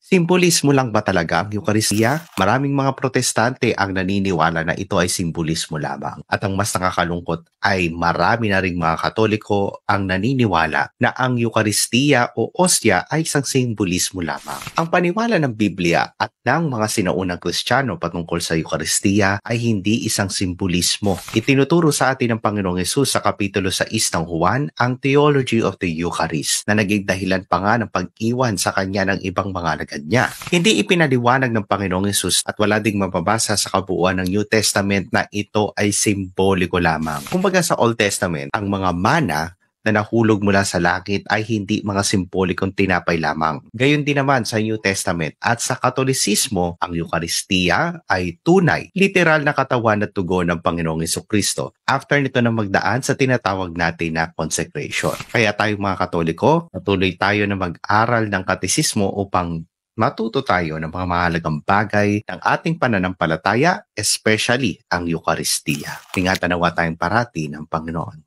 Simbolismo lang ba talaga ang Eukaristiya? Maraming mga protestante ang naniniwala na ito ay simbolismo lamang. At ang mas nakakalungkot ay marami na ring mga Katoliko ang naniniwala na ang Eukaristiya o Ostia ay isang simbolismo lamang. Ang paniwala ng Biblia at ng mga sinaunang Kristiyano patungkol sa Eukaristiya ay hindi isang simbolismo. Itinuturo sa atin ng Panginoong Hesus sa Kapitulo 6 ng Juan ang Theology of the Eucharist na naging dahilan pa nga ng pag-iwan sa kanya ng ibang mga alagad niya. Hindi ipinaliwanag ng Panginoong Hesus at wala ding mababasa sa kabuuan ng New Testament na ito ay simboliko lamang. Kumbaga sa Old Testament, ang mga mana na nahulog mula sa langit ay hindi mga simbolikong tinapay lamang. Gayon din naman sa New Testament at sa Katolisismo, ang Eukaristiya ay tunay, literal na katawan at tugon ng Panginoong Hesukristo after nito na magdaan sa tinatawag natin na consecration. Kaya tayong mga Katoliko, patuloy tayo na mag-aral ng katisismo upang matuto tayo ng mga mahalagang bagay ng ating pananampalataya, especially ang Eukaristiya. Ingatan nawa tayong parati ng Panginoon.